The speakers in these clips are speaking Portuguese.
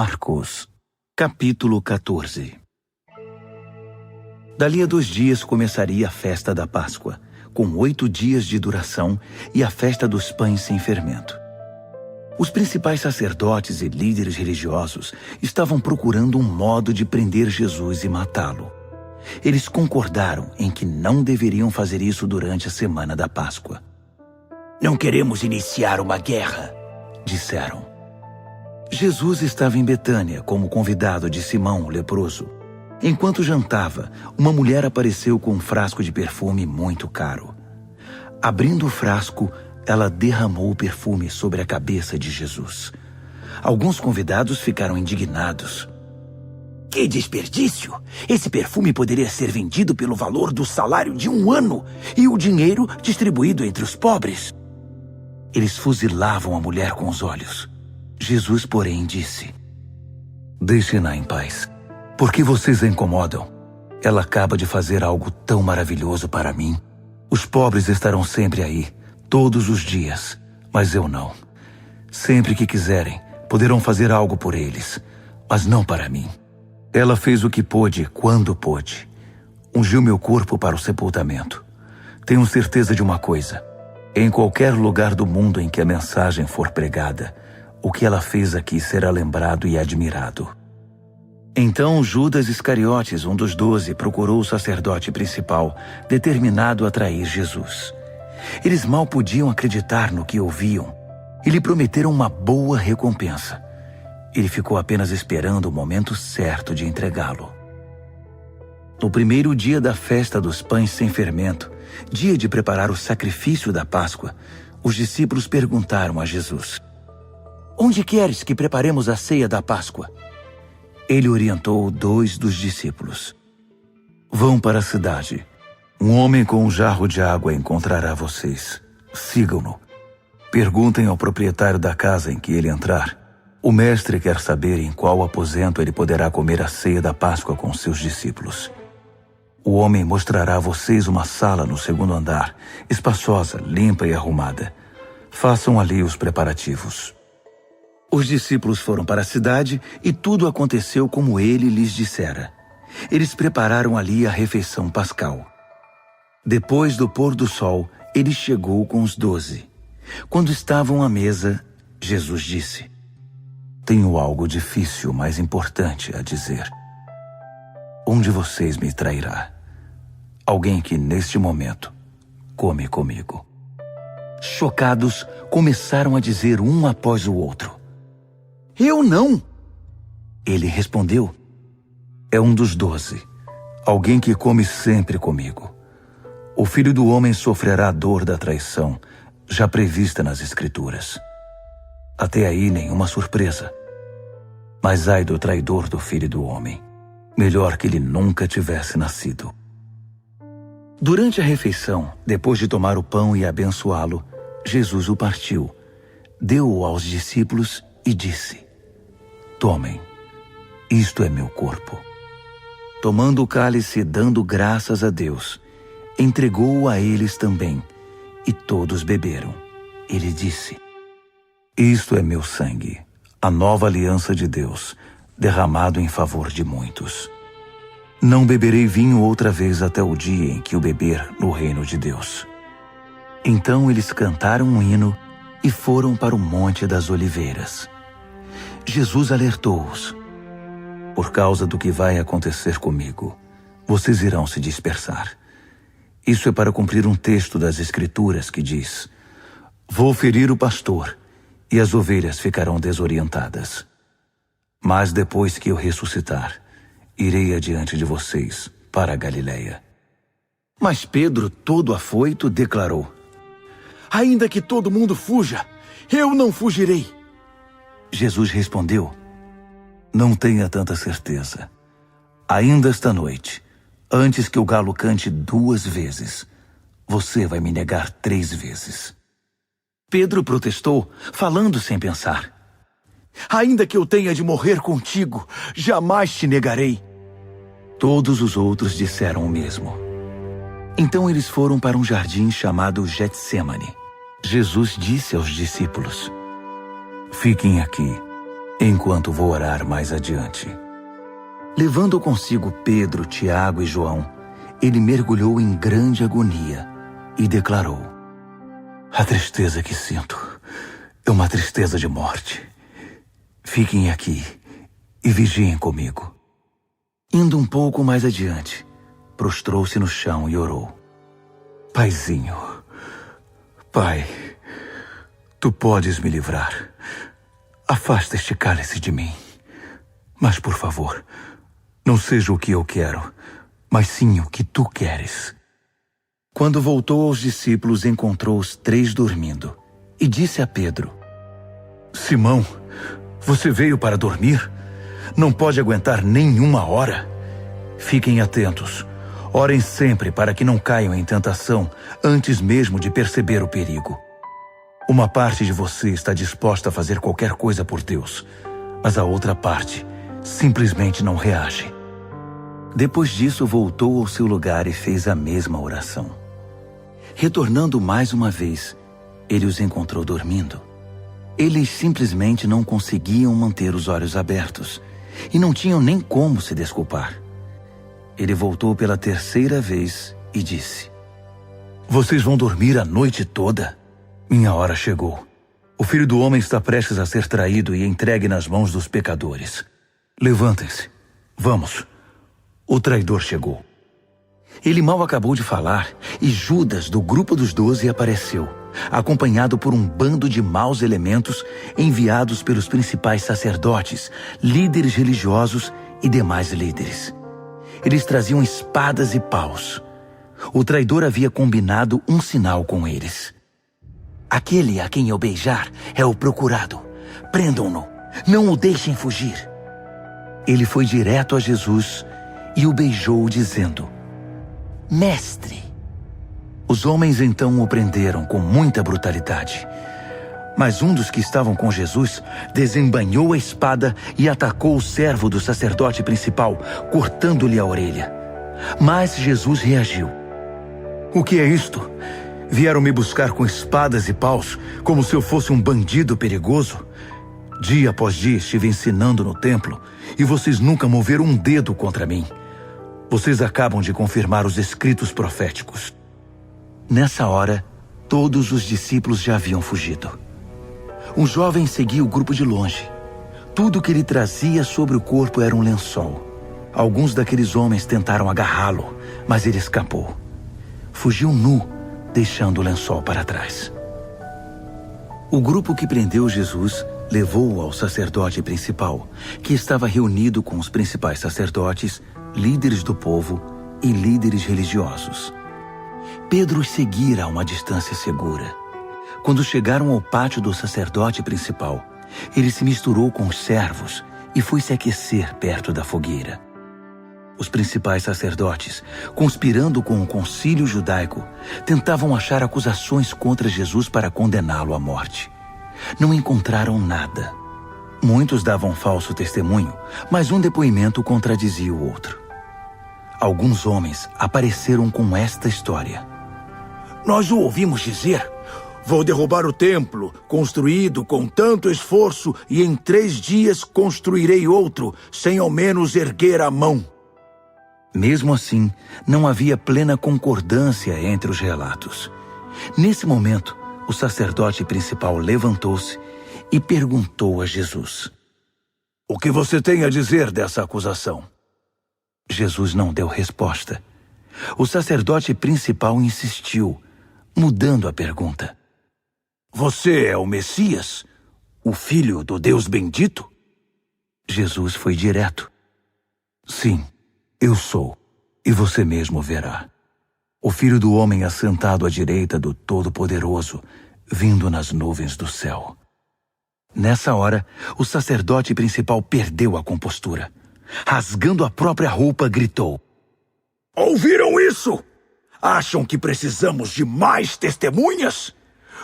Marcos, capítulo 14. Dali a 2 dias começaria a festa da Páscoa, com 8 dias de duração, e a festa dos pães sem fermento. Os principais sacerdotes e líderes religiosos estavam procurando um modo de prender Jesus e matá-lo. Eles concordaram em que não deveriam fazer isso durante a semana da Páscoa. "Não queremos iniciar uma guerra", disseram. Jesus estava em Betânia como convidado de Simão, o leproso. Enquanto jantava, uma mulher apareceu com um frasco de perfume muito caro. Abrindo o frasco, ela derramou o perfume sobre a cabeça de Jesus. Alguns convidados ficaram indignados. "Que desperdício! Esse perfume poderia ser vendido pelo valor do salário de 1 ano e o dinheiro distribuído entre os pobres." Eles fuzilavam a mulher com os olhos. Jesus, porém, disse: "Deixem-na em paz. Por que vocês a incomodam? Ela acaba de fazer algo tão maravilhoso para mim. Os pobres estarão sempre aí, todos os dias, mas eu não. Sempre que quiserem, poderão fazer algo por eles, mas não para mim. Ela fez o que pôde, quando pôde. Ungiu meu corpo para o sepultamento. Tenho certeza de uma coisa: em qualquer lugar do mundo em que a mensagem for pregada, o que ela fez aqui será lembrado e admirado." Então Judas Iscariotes, um dos 12, procurou o sacerdote principal, determinado a trair Jesus. Eles mal podiam acreditar no que ouviam e lhe prometeram uma boa recompensa. Ele ficou apenas esperando o momento certo de entregá-lo. No primeiro dia da festa dos pães sem fermento, dia de preparar o sacrifício da Páscoa, os discípulos perguntaram a Jesus: "Onde queres que preparemos a ceia da Páscoa?" Ele orientou 2 dos discípulos: "Vão para a cidade. Um homem com um jarro de água encontrará vocês. Sigam-no. Perguntem ao proprietário da casa em que ele entrar. O mestre quer saber em qual aposento ele poderá comer a ceia da Páscoa com seus discípulos. O homem mostrará a vocês uma sala no 2º andar, espaçosa, limpa e arrumada. Façam ali os preparativos." Os discípulos foram para a cidade e tudo aconteceu como ele lhes dissera. Eles prepararam ali a refeição pascal. Depois do pôr do sol, ele chegou com os 12. Quando estavam à mesa, Jesus disse: "Tenho algo difícil, mas importante a dizer. Um de vocês me trairá. Alguém que, neste momento, come comigo." Chocados, começaram a dizer um após o outro: "Eu não!" Ele respondeu: "É um dos 12, alguém que come sempre comigo. O Filho do Homem sofrerá a dor da traição, já prevista nas Escrituras. Até aí nenhuma surpresa. Mas ai do traidor do Filho do Homem. Melhor que ele nunca tivesse nascido." Durante a refeição, depois de tomar o pão e abençoá-lo, Jesus o partiu, deu-o aos discípulos e disse: "Tomem, isto é meu corpo." Tomando o cálice e dando graças a Deus, entregou-o a eles também, e todos beberam. Ele disse: "Isto é meu sangue, a nova aliança de Deus, derramado em favor de muitos. Não beberei vinho outra vez até o dia em que o beber no reino de Deus." Então eles cantaram um hino e foram para o Monte das Oliveiras. Jesus alertou-os: "Por causa do que vai acontecer comigo, vocês irão se dispersar. Isso é para cumprir um texto das Escrituras que diz: 'Vou ferir o pastor, e as ovelhas ficarão desorientadas.' Mas depois que eu ressuscitar, irei adiante de vocês para a Galileia." Mas Pedro, todo afoito, declarou: "Ainda que todo mundo fuja, eu não fugirei." Jesus respondeu: "Não tenha tanta certeza. Ainda esta noite, antes que o galo cante 2 vezes, você vai me negar 3 vezes." Pedro protestou, falando sem pensar: "Ainda que eu tenha de morrer contigo, jamais te negarei." Todos os outros disseram o mesmo. Então eles foram para um jardim chamado Getsêmani. Jesus disse aos discípulos: "Fiquem aqui, enquanto vou orar mais adiante. Levando consigo Pedro, Tiago e João, ele mergulhou em grande agonia e declarou: a tristeza que sinto é uma tristeza de morte. Fiquem aqui e vigiem comigo. Indo um pouco mais adiante, prostrou-se no chão e orou: Paizinho, Pai, Tu podes me livrar. Afasta este cálice de mim. Mas, por favor, não seja o que eu quero, mas sim o que Tu queres. Quando voltou aos discípulos, encontrou os 3 dormindo e disse a Pedro: Simão, você veio para dormir? Não pode aguentar nem uma hora? Fiquem atentos. Orem sempre para que não caiam em tentação antes mesmo de perceber o perigo. Uma parte de você está disposta a fazer qualquer coisa por Deus, mas a outra parte simplesmente não reage. Depois disso, voltou ao seu lugar e fez a mesma oração. Retornando mais uma vez, ele os encontrou dormindo. Eles simplesmente não conseguiam manter os olhos abertos e não tinham nem como se desculpar. Ele voltou pela 3ª vez e disse: Vocês vão dormir a noite toda? Minha hora chegou. O Filho do Homem está prestes a ser traído e entregue nas mãos dos pecadores. Levantem-se. Vamos. O traidor chegou. Ele mal acabou de falar e Judas, do grupo dos 12, apareceu, acompanhado por um bando de maus elementos enviados pelos principais sacerdotes, líderes religiosos e demais líderes. Eles traziam espadas e paus. O traidor havia combinado um sinal com eles. Aquele a quem eu beijar é o procurado. Prendam-no. Não o deixem fugir. Ele foi direto a Jesus e o beijou, dizendo: Mestre. Os homens então o prenderam com muita brutalidade. Mas um dos que estavam com Jesus desembainhou a espada e atacou o servo do sacerdote principal, cortando-lhe a orelha. Mas Jesus reagiu. O que é isto? Vieram me buscar com espadas e paus, como se eu fosse um bandido perigoso? Dia após dia estive ensinando no templo, e vocês nunca moveram um dedo contra mim. Vocês acabam de confirmar os escritos proféticos. Nessa hora, todos os discípulos já haviam fugido. Um jovem seguia o grupo de longe. Tudo que ele trazia sobre o corpo era um lençol. Alguns daqueles homens tentaram agarrá-lo, mas ele escapou. Fugiu nu, deixando o lençol para trás. O grupo que prendeu Jesus levou-o ao sacerdote principal, que estava reunido com os principais sacerdotes, líderes do povo e líderes religiosos. Pedro os seguira a uma distância segura. Quando chegaram ao pátio do sacerdote principal, ele se misturou com os servos e foi se aquecer perto da fogueira. Os principais sacerdotes, conspirando com o concílio judaico, tentavam achar acusações contra Jesus para condená-lo à morte. Não encontraram nada. Muitos davam falso testemunho, mas um depoimento contradizia o outro. Alguns homens apareceram com esta história: Nós o ouvimos dizer: Vou derrubar o templo, construído com tanto esforço, e em 3 dias construirei outro, sem ao menos erguer a mão. Mesmo assim, não havia plena concordância entre os relatos. Nesse momento, o sacerdote principal levantou-se e perguntou a Jesus: O que você tem a dizer dessa acusação? Jesus não deu resposta. O sacerdote principal insistiu, mudando a pergunta: Você é o Messias, o Filho do Deus bendito? Jesus foi direto: Sim, eu sou, e você mesmo verá. O Filho do Homem assentado à direita do Todo-Poderoso, vindo nas nuvens do céu. Nessa hora, o sacerdote principal perdeu a compostura. Rasgando a própria roupa, gritou: Ouviram isso? Acham que precisamos de mais testemunhas?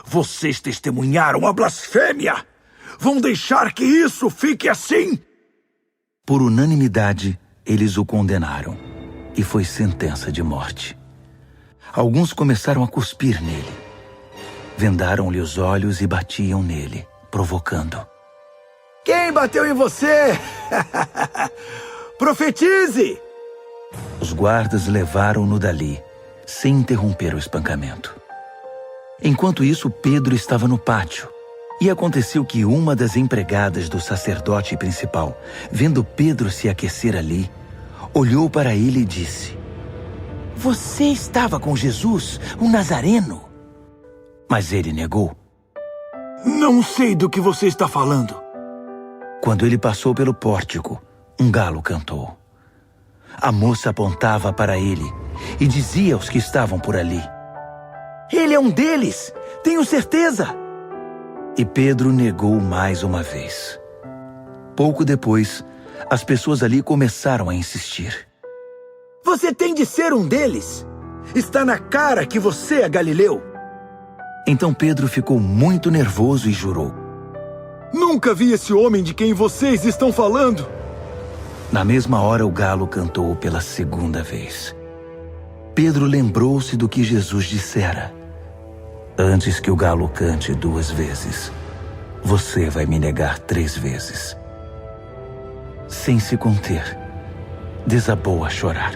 Vocês testemunharam a blasfêmia! Vão deixar que isso fique assim? Por unanimidade, eles o condenaram, e foi sentença de morte. Alguns começaram a cuspir nele. Vendaram-lhe os olhos e batiam nele, provocando. Quem bateu em você? Profetize! Os guardas levaram-no dali, sem interromper o espancamento. Enquanto isso, Pedro estava no pátio. E aconteceu que uma das empregadas do sacerdote principal, vendo Pedro se aquecer ali, olhou para ele e disse: "Você estava com Jesus, o Nazareno?" Mas ele negou. Não sei do que você está falando. Quando ele passou pelo pórtico, um galo cantou. A moça apontava para ele e dizia aos que estavam por ali: "Ele é um deles, tenho certeza!" E Pedro negou mais uma vez. Pouco depois, as pessoas ali começaram a insistir. Você tem de ser um deles. Está na cara que você é galileu. Então Pedro ficou muito nervoso e jurou: Nunca vi esse homem de quem vocês estão falando. Na mesma hora, o galo cantou pela segunda vez. Pedro lembrou-se do que Jesus dissera: "Antes que o galo cante 2 vezes, você vai me negar 3 vezes." Sem se conter, desabou a chorar.